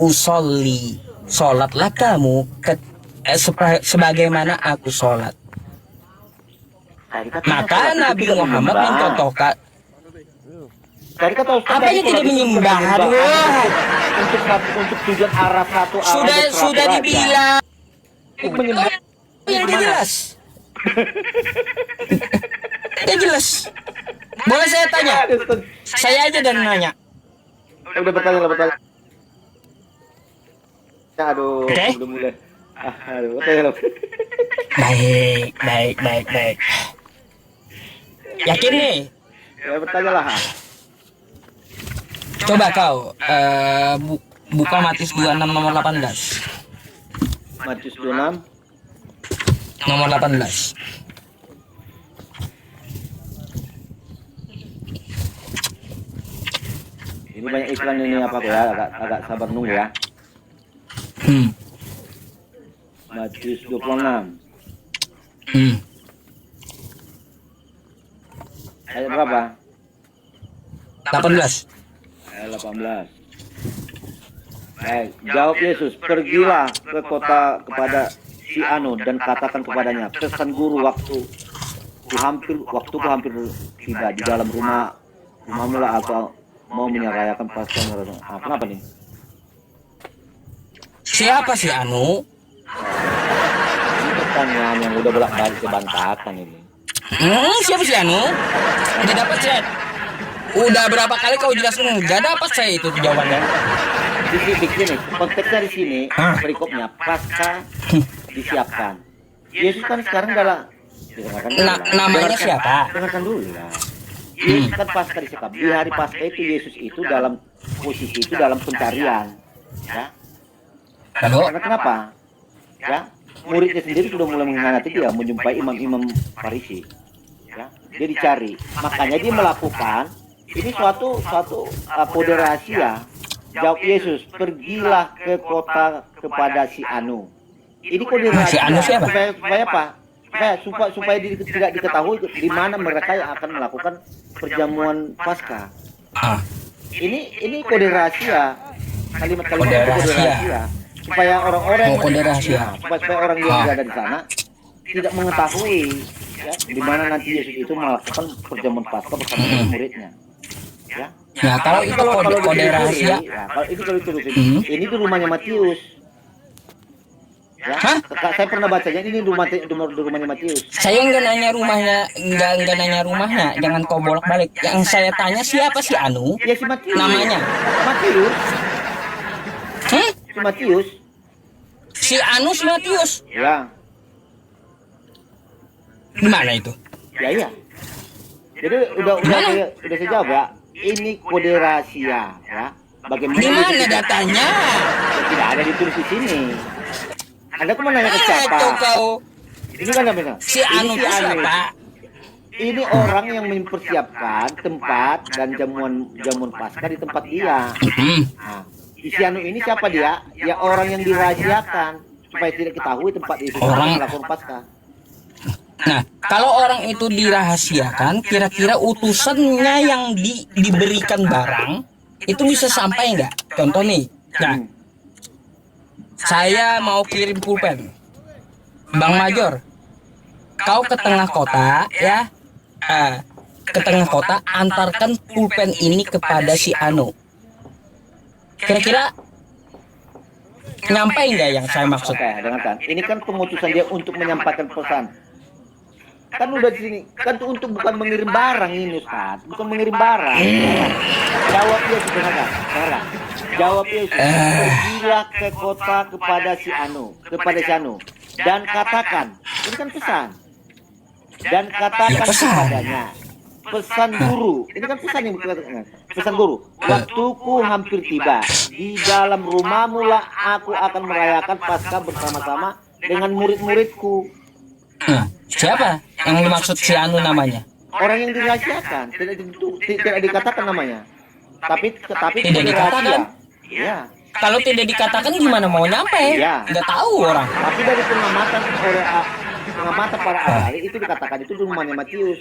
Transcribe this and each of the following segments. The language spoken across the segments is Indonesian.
usolli, sholatlah kamu sebagaimana aku sholat. Maka Nabi Muhammad mencontohkan. Apanya tidak menyembah? Aduh, untuk tujuan arah satu arah sudah dibilang. Yang jelas. Tidak jelas. Boleh saya tanya? Saya aja dan nanya. Udah bertanya. Aduh, Oke. belum mulai. Aduh, bertanya. Baik. Yakin nih? Ya bertanya lah. Coba kau buka Matius 26 nomor 18. Matius 26 Nomor 18. Ini banyak iklan ini apa ya? Agak sabar nunggu ya. Matius 26. Ayat berapa? 18. Ayat 18. Baik, jawab Yesus, pergilah ke kota kepada si Anu dan katakan kepadanya, pesan guru, waktuku hampir tiba di dalam rumahmu lah aku mau menyerayakan Paskah. Kenapa nih? Siapa si Anu? Ini pertanyaan yang udah bolak-balik dibantahkan ini. Siapa si Anu? Udah dapat saya. Udah berapa kali kau jelaskan? Gak dapat saya itu jawabannya. Di sini, konteksnya di sini, perikopnya Paskah disiapkan. Yesus kan sekarang Namanya siapa? Dengarkan dulu lah. Yesus kan Paskah disiapkan. Di hari Paskah itu Yesus itu dalam posisi itu dalam pencarian. Ya. Lalu? Karena kenapa? Ya, muridnya sendiri sudah mulai mengkhianati dia, menjumpai imam-imam Farisi. Ya, dia dicari. Makanya dia melakukan ini suatu kode rahasia. Jawab Yesus, pergilah ke kota kepada si Anu. Ini kode rahasia. Si Anu siapa? Supaya apa? Supaya tidak diketahui di mana mereka yang akan melakukan perjamuan Paskah. Ini kode rahasia. Kalimat-kalimat kode rahasia. Supaya orang-orang supaya orang yang berada di sana tidak mengetahui ya, di mana nanti Yesus itu melakukan perjamuan Paskah bersama murid-muridnya. Ya. Nah, kalau itu kode rahasia, kalau ini di rumahnya Matius. Ya, saya pernah bacanya ini rumahnya Matius. Saya nggak nanya rumahnya, nggak nanya rumahnya. Jangan kau bolak-balik. Yang saya tanya siapa si Anu? Ya si Matius. Namanya? Matius. Si Matius. Si Anu si Matius. Ya. Di mana itu? Ya. Jadi udah saya jawab ya. Ini kode rahasia ya. Bagaimana? Di mana datanya? Tidak ada ditulis di sini. Anda kok menanya ke siapa? Kau. Ini kan namanya. Si Anu itu siapa? Ini orang yang mempersiapkan tempat dan jamuan Paskah di tempat dia. Nah, si Anu ini siapa dia? Ya orang yang dirahasiakan supaya tidak ketahui tempat Yesus melakukan Paskah. Nah, kalau orang itu dirahasiakan, kira-kira utusannya yang diberikan barang itu bisa sampai nggak? Contoh nih, nah, saya mau kirim pulpen, Bang Major, kau ke tengah kota ya, ke tengah kota, antarkan pulpen ini kepada si Anu. Kira-kira nyampai nggak yang saya maksud? Oke, dengarkan. Ini kan pengutusan dia untuk menyampaikan pesan. Kan udah di sini, kan itu untuk bukan mengirim barang ini Ustaz, bukan mengirim barang. Jawab dia sebenarnya, jawab dia, pergilah ke kota kepada si Anu, dan katakan, ini kan pesan, dan katakan kepadanya, pesan guru, ini kan pesan yang dikatakan, pesan guru, waktuku hampir tiba, di dalam rumahmu lah aku akan merayakan Paskah bersama-sama dengan murid-muridku. Siapa yang dimaksud si Anu namanya? Orang yang dirahasiakan, tidak dikatakan namanya. Tapi tidak dikatakan. Iya. Kalau tidak dikatakan gimana mau nyampe? Iya. Nggak tahu orang. Tapi dari pengamatan para ahli itu dikatakan itu rumahnya Matius.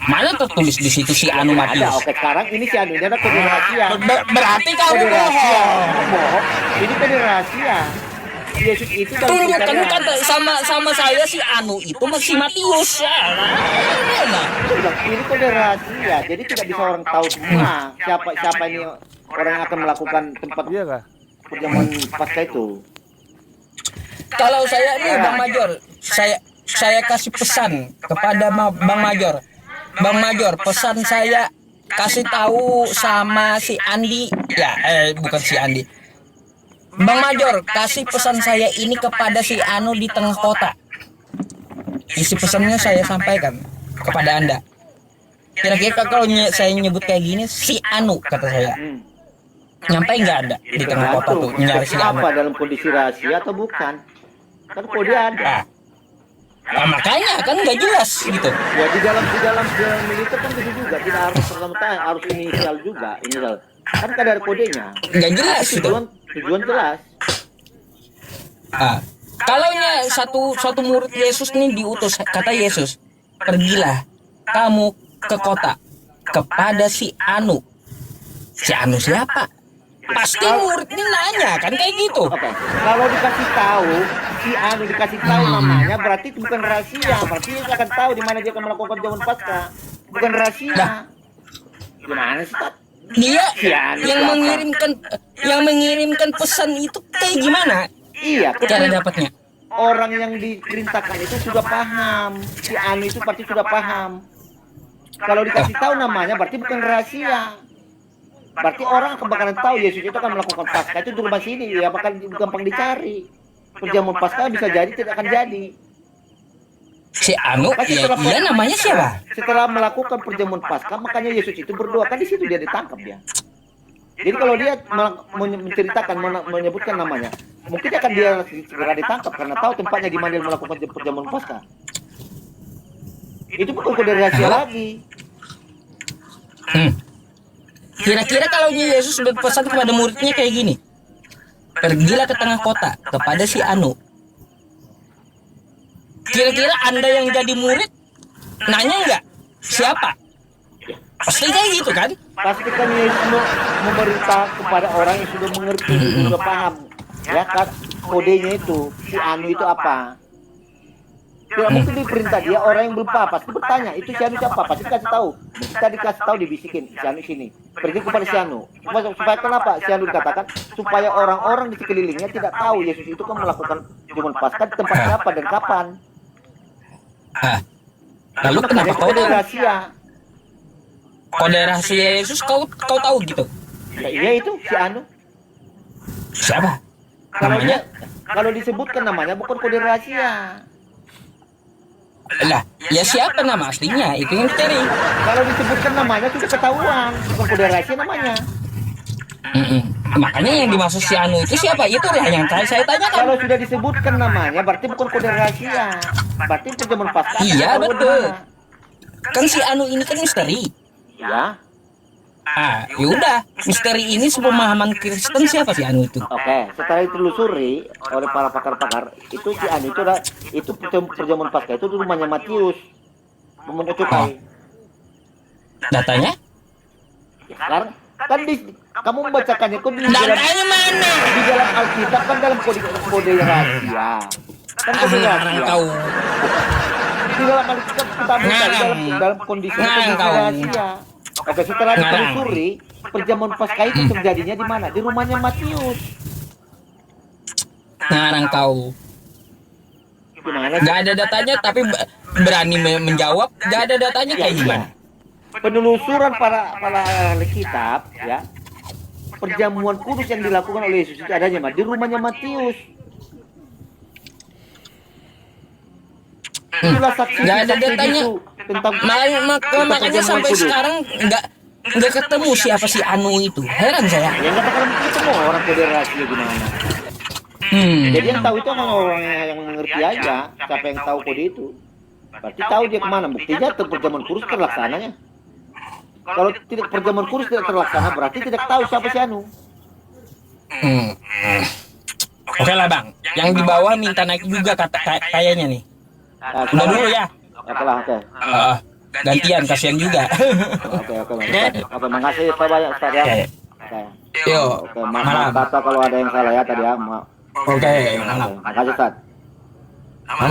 Mana tertulis di situ si Anu Ada. Matius? Oke, sekarang ini si Anu ini ada kode rahasia. Berarti kamu Kode rahasia. bohong. Bohong. Ini kode rahasia. Yesus itu dalam Tunjukkan pencarian. kata sama saya si Anu itu masih Matius. Nah, Ini kode rahasia. Jadi tidak bisa orang tahu semua siapa ini orang yang akan melakukan tempat Iya kah? perjamuan Paskah itu. kalau saya nih Bang Major, saya kasih pesan kepada Bang Major. Bang Major, pesan saya kasih tahu sama si Andi, ya, bukan si Andi. Bang Major, kasih pesan saya ini kepada si Anu di tengah kota. Isi pesannya saya sampaikan kepada Anda. Kira-kira kalau saya nyebut kayak gini, si Anu kata saya. Nyampe nggak ada di tengah kota tuh nyari si Anu. Apa dalam kondisi rahasia atau bukan? Kan kode ada. Nah, makanya kan nggak jelas gitu. Ya di dalam militer kan gitu juga. Tidak harus pertama harus inisial juga. Inisial. Kan kadar kodenya. Nggak jelas gitu. Tujuan jelas. Kalaunya satu murid Yesus nih diutus, kata Yesus, pergilah kamu ke kota kepada si Anu. Si Anu siapa? Pasti murid ini nanya kan kayak gitu. Oke. Kalau dikasih tahu si Anu dikasih tahu namanya, berarti itu bukan rahasia. Berarti dia akan tahu di mana dia akan melakukan jamuan Paskah. Bukan rahasia. Nah. Gimana sih, Tat? Dia Si Anu yang siapa? mengirimkan pesan itu kayak gimana? Iya, Cara dapatnya? orang yang diperintahkan itu sudah paham. Si Anu itu pasti sudah paham. Kalau dikasih tahu namanya berarti bukan rahasia. Berarti orang akan bakalan tahu Yesus itu akan melakukan Paskah itu di rumah sini, ya bakal gampang dicari. Perjamuan Paskah bisa jadi tidak akan jadi. Si Anu, ya namanya siapa? Setelah melakukan perjamuan Paskah, makanya Yesus itu berdoa, kan di situ dia ditangkap dia. Jadi kalau dia menceritakan, menyebutkan namanya, mungkin akan dia segera ditangkap karena tahu tempatnya di mana dia melakukan perjamuan Paskah. Itu bukan kode rahasia lagi. Kira-kira kalau Yesus berpesan kepada muridnya kayak gini, pergilah ke tengah kota kepada si Anu. Kira-kira Anda yang jadi murid nanya nggak siapa? Pasti kayak gitu kan? Pasti kan Yesus memerintah kepada orang yang sudah mengerti, sudah paham. Ya kan kodenya itu, si Anu itu apa? Tidak mungkin diperintah dia orang yang belum paham, pasti bertanya, itu si Anu siapa? Pasti dikasih tahu. Kita dikasih tahu, dibisikin, si Anu sini. Pergi kepada si Anu. Supaya kenapa? Si Anu dikatakan supaya orang-orang di sekelilingnya tidak tahu Yesus itu kan melakukan jamuan Paskah di tempat apa dan kapan. Lalu kenapa kau kode rahasia? Kode rahasia Yesus kau tahu gitu? Ya iya itu si Anu. Siapa? Kalau disebutkan namanya bukan kode rahasia. Lah, ya siapa nama aslinya? Itu yang dicari. Kalau disebutkan namanya sudah ketahuan, bukan kode rahasia namanya. Makanya yang dimaksud si Anu itu siapa? Itu yang saya tanyakan. Kalau sudah disebutkan namanya, berarti bukan kode rahasia. Berarti perjamuan Paskah. Iya, ketahuan betul. di mana. Kan si Anu ini kan misteri. Ya, Yaudah, misteri ini sepemahaman Kristen siapa si Anu itu? oke. Setelah ditelusuri oleh para pakar-pakar, itu si Anu itu perjamuan Paskah itu di rumahnya Matius, memungut cukai. Datanya? Ya, sekarang kan kamu membacakannya kok di dalam Datanya mana? di dalam Alkitab kan dalam kode rahasia. Kan kode rahasia. Tahu. Di dalam Alkitab kita baca dalam kondisi rahasia. Oke, setelah ditelusuri, perjamuan Paskah itu terjadinya di mana? Di rumahnya Matius. Ngarang kau. Gimana? Gak ada datanya tapi berani menjawab. Gak ada datanya kayak gimana? Penelusuran para ahli kitab, ya. Perjamuan kudus yang dilakukan oleh Yesus itu adanya di rumahnya Matius. Itulah saksi Gak ada datanya. itu tentang Makanya sampai sekarang nggak ketemu siapa si Anu itu. Heran saya. yang nggak bakal ketemu orang kode rahasia gimana. Jadi yang tahu itu emang orang yang mengerti aja. Siapa yang tahu kode itu? Berarti tahu dia kemana. Buktinya perjamuan kudus terlaksananya. Kalau tidak perjamuan kudus tidak terlaksana, berarti tidak tahu siapa si Anu. Oke lah bang. Yang di bawah minta naik juga kayaknya nih. Nah, Udah dulu ya. Oke lah, oke. gantian kasihan juga. Oke, makasih Pak banyak Ustaz ya. Oke. Oke. Yo, Oke, maaf malam. kata kalau ada yang salah ya tadi ya. Oke, malam. Makasih Ustaz. Malam.